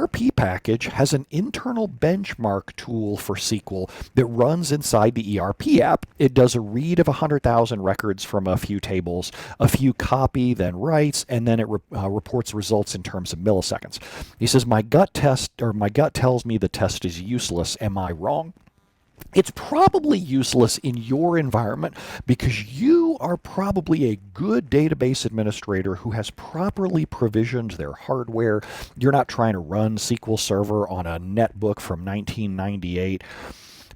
ERP package has an internal benchmark tool for SQL that runs inside the ERP app. It does a read of 100,000 records from a few tables, a few copy, then writes, and then it reports results in terms of milliseconds. He says, my gut tells me the test is useless. Am I wrong? It's probably useless in your environment because you are probably a good database administrator who has properly provisioned their hardware. You're not trying to run SQL Server on a netbook from 1998.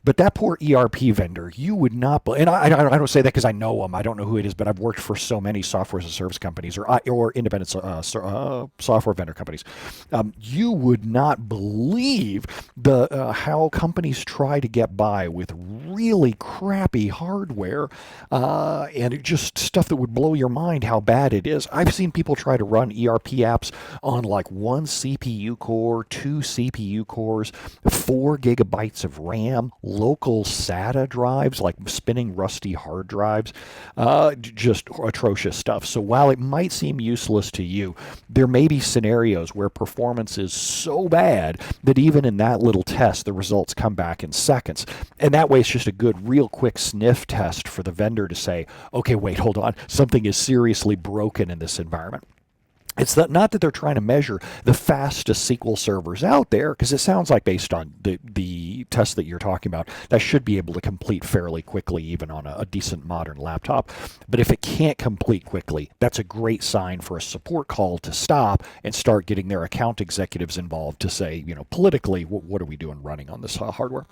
But that poor ERP vendor, you would not, and I don't say that because I know them. I don't know who it is, but I've worked for so many software as a service companies or independent software vendor companies. You would not believe the how companies try to get by with really crappy hardware and just stuff that would blow your mind how bad it is. I've seen people try to run ERP apps on like one CPU core, two CPU cores, 4 gigabytes of RAM, local SATA drives, like spinning rusty hard drives, just atrocious stuff. So while it might seem useless to you, there may be scenarios where performance is so bad that even in that little test, the results come back in seconds. And that way it's just a good, real quick sniff test for the vendor to say, okay, wait, hold on, something is seriously broken in this environment. It's not that they're trying to measure the fastest SQL servers out there, because it sounds like based on the test that you're talking about, that should be able to complete fairly quickly, even on a decent modern laptop. But if it can't complete quickly, that's a great sign for a support call to stop and start getting their account executives involved to say, politically, what are we doing running on this hardware?